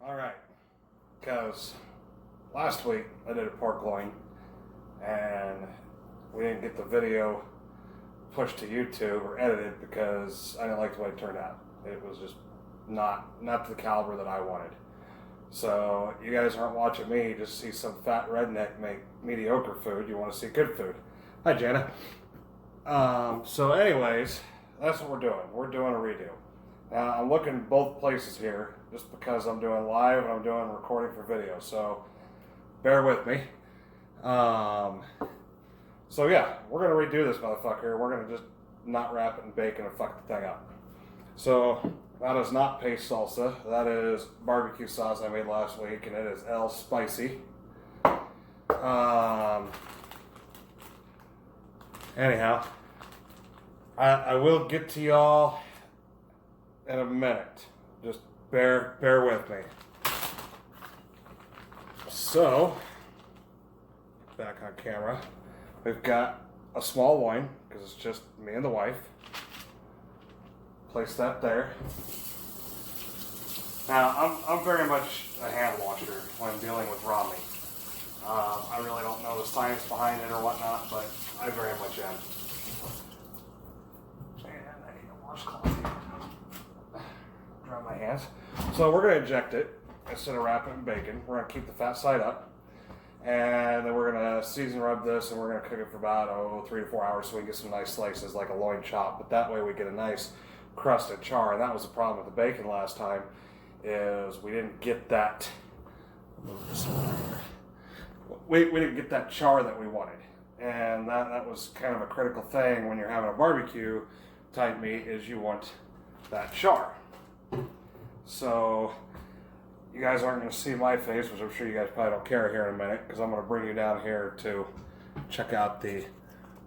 All right, because last week I did a pork loin and we didn't get the video pushed to YouTube or edited because I didn't like the way it turned out. It was just not to the caliber that I wanted. So you guys aren't watching me just see some fat redneck make mediocre food. You want to see good food. Hi, Jana. So anyways, that's what we're doing. We're doing a redo. Now I'm looking both places here just because I'm doing live and I'm doing recording for video. So bear with me. So yeah, we're gonna redo this motherfucker. We're gonna just not wrap it in bacon and fuck the thing up. So that is not paste salsa. That is barbecue sauce I made last week, and it is El Spicy. Anyhow, I will get to y'all in a minute. Just bear with me. So, back on camera, we've got a small loin because it's just me and the wife. Place that there. Now, I'm very much a hand washer when dealing with raw meat. I really don't know the science behind it or whatnot, but I very much am. And I need a washcloth here. Dry my hands. So we're going to inject it instead of wrapping it in bacon. We're going to keep the fat side up. And then we're going to season rub this and we're going to cook it for about 3 to 4 hours so we can get some nice slices like a loin chop. But that way we get a nice crust and char. And that was the problem with the bacon last time, is we didn't get that. Move this over here. We didn't get that char that we wanted. And that was kind of a critical thing when you're having a barbecue type meat, is you want that char. So you guys aren't going to see my face, which I'm sure you guys probably don't care here in a minute, because I'm going to bring you down here to check out the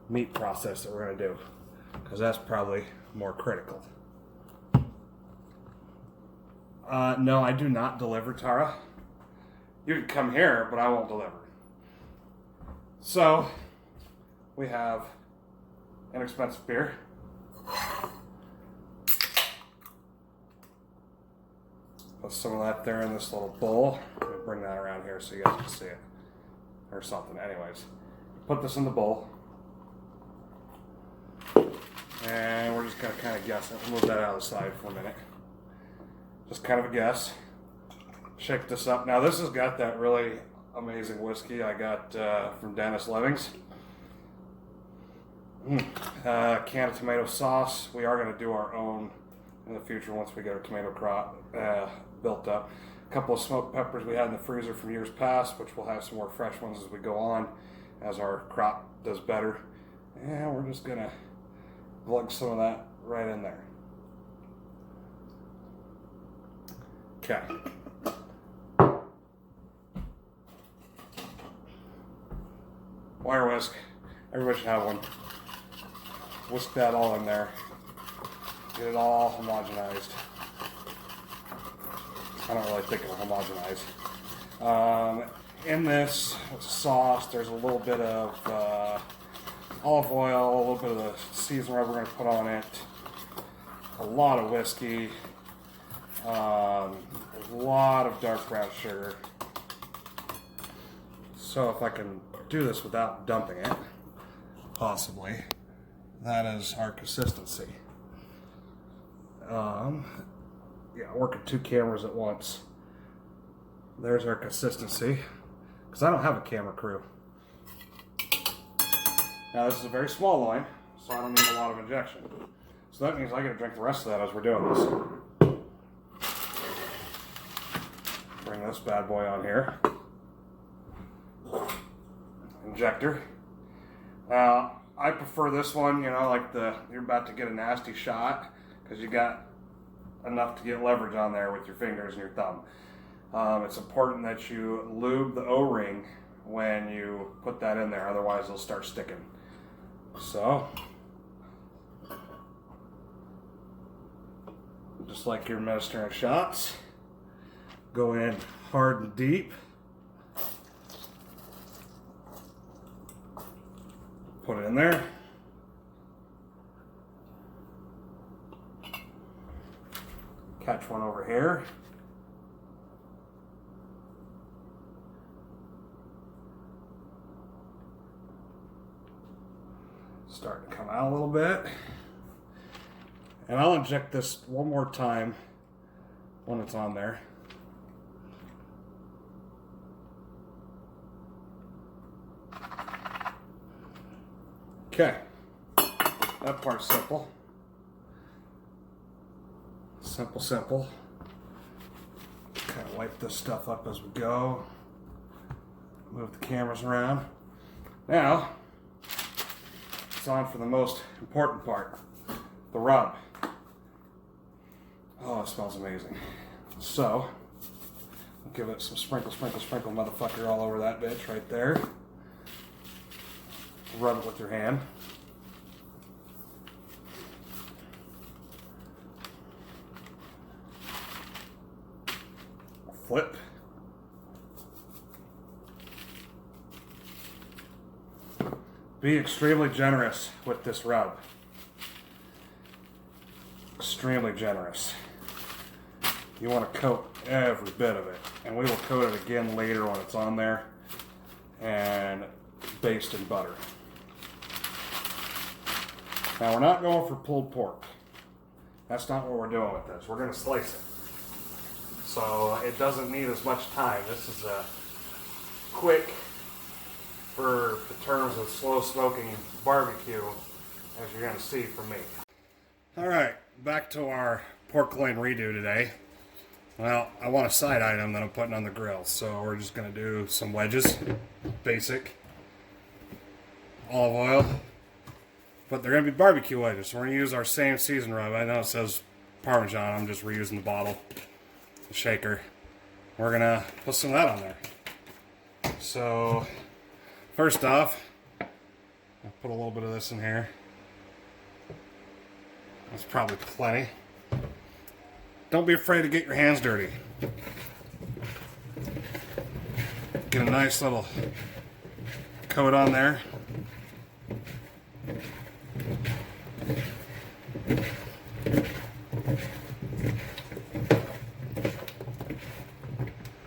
meat process that we're going to do, because that's probably more critical. No, I do not deliver, Tara. You can come here, but I won't deliver. So, we have inexpensive beer. Put some of that there in this little bowl. Let me bring that around here so you guys can see it. Or something. Anyways, put this in the bowl. And we're just going to kind of guess it. Move that out of the side for a minute. Just kind of a guess. Shake this up. Now this has got that really amazing whiskey I got from Dennis Levings. Can of tomato sauce. We are going to do our own in the future once we get our tomato crop built up. A couple of smoked peppers we had in the freezer from years past, which we'll have some more fresh ones as we go on, as our crop does better. And we're just going to plug some of that right in there. Okay. Wire whisk. Everybody should have one. Whisk that all in there. Get it all homogenized. I don't really think it'll homogenize. In this sauce, there's a little bit of olive oil, a little bit of the seasoning rub we're going to put on it, a lot of whiskey, a lot of dark brown sugar. So if I can do this without dumping it, possibly, that is our consistency. Yeah, working 2 cameras at once. There's our consistency, because I don't have a camera crew. Now this is a very small loin, so I don't need a lot of injection. So that means I get to drink the rest of that as we're doing this. Bring this bad boy on here. Injector. Now, I prefer this one, you know, like you're about to get a nasty shot, because you got enough to get leverage on there with your fingers and your thumb. It's important that you lube the O-ring when you put that in there, otherwise it'll start sticking. So, just like your Mediterranean shots, go in hard and deep. Put it in there. Catch one over here. Starting to come out a little bit. And I'll inject this one more time when it's on there. Okay, that part's simple. Simple. Kind of wipe this stuff up as we go. Move the cameras around. Now, it's on for the most important part, the rub. Oh, it smells amazing. So, I'll give it some sprinkle motherfucker all over that bitch right there. Rub it with your hand. Flip. Be extremely generous with this rub. Extremely generous. You want to coat every bit of it. And we will coat it again later when it's on there and baste in butter. Now we're not going for pulled pork. That's not what we're doing with this. We're going to slice it. So it doesn't need as much time. This is a quick, for the terms of slow smoking barbecue, as you're going to see from me. Alright, back to our pork loin redo today. Well, I want a side item that I'm putting on the grill, so we're just going to do some wedges, basic, olive oil, but they're going to be barbecue wedges, so we're going to use our same season rub. I know it says Parmesan, I'm just reusing the bottle, the shaker. We're going to put some of that on there. So, first off, I'll put a little bit of this in here. That's probably plenty. Don't be afraid to get your hands dirty. Get a nice little coat on there.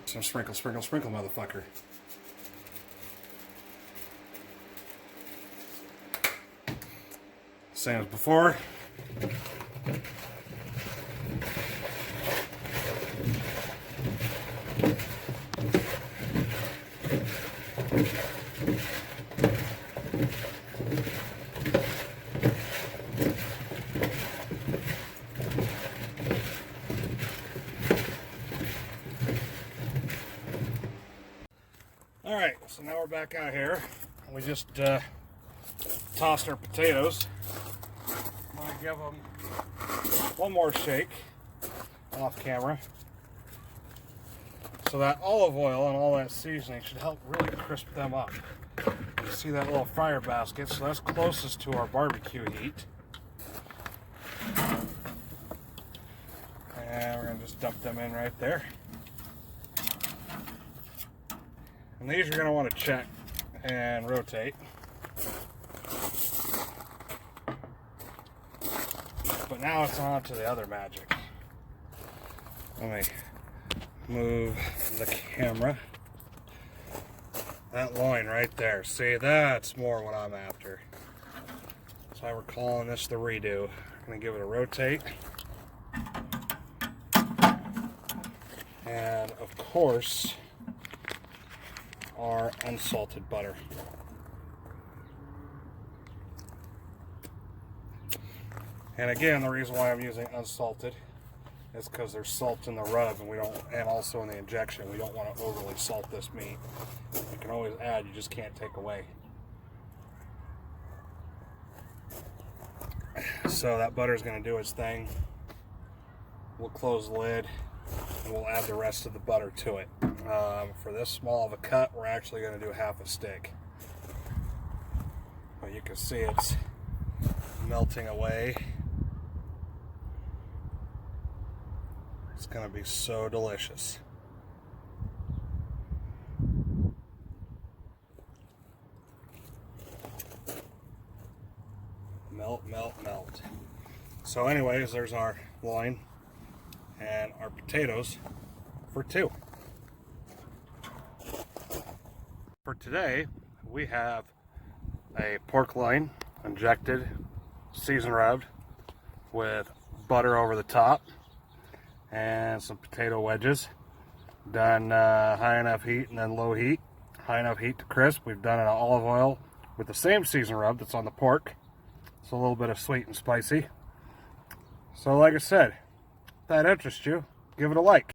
Some sprinkle, motherfucker. Same as before. Alright, so now we're back out here. We just tossed our potatoes. I'm going to give them one more shake off camera. So that olive oil and all that seasoning should help really crisp them up. You see that little fryer basket, so that's closest to our barbecue heat. And we're going to just dump them in right there. And these you're going to want to check and rotate. But now it's on to the other magic. Let me move the camera. That loin right there. See, that's more what I'm after. That's why we're calling this the redo. I'm going to give it a rotate. And of course, our unsalted butter. And again, the reason why I'm using unsalted is because there's salt in the rub, and also in the injection. We don't want to overly salt this meat. You can always add, you just can't take away. So that butter is going to do its thing. We'll close the lid, and we'll add the rest of the butter to it. For this small of a cut, we're actually going to do half a stick. But you can see it's melting away. It's going to be so delicious. Melt, melt, melt. So anyways, there's our loin and our potatoes for two. For today, we have a pork loin injected, season rubbed with butter over the top and some potato wedges. Done high enough heat and then low heat. High enough heat to crisp. We've done it in olive oil with the same season rub that's on the pork. It's a little bit of sweet and spicy. So like I said, if that interests you, give it a like.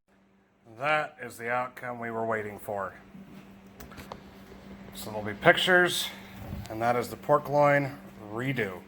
That is the outcome we were waiting for. So there'll be pictures, and that is the pork loin redo.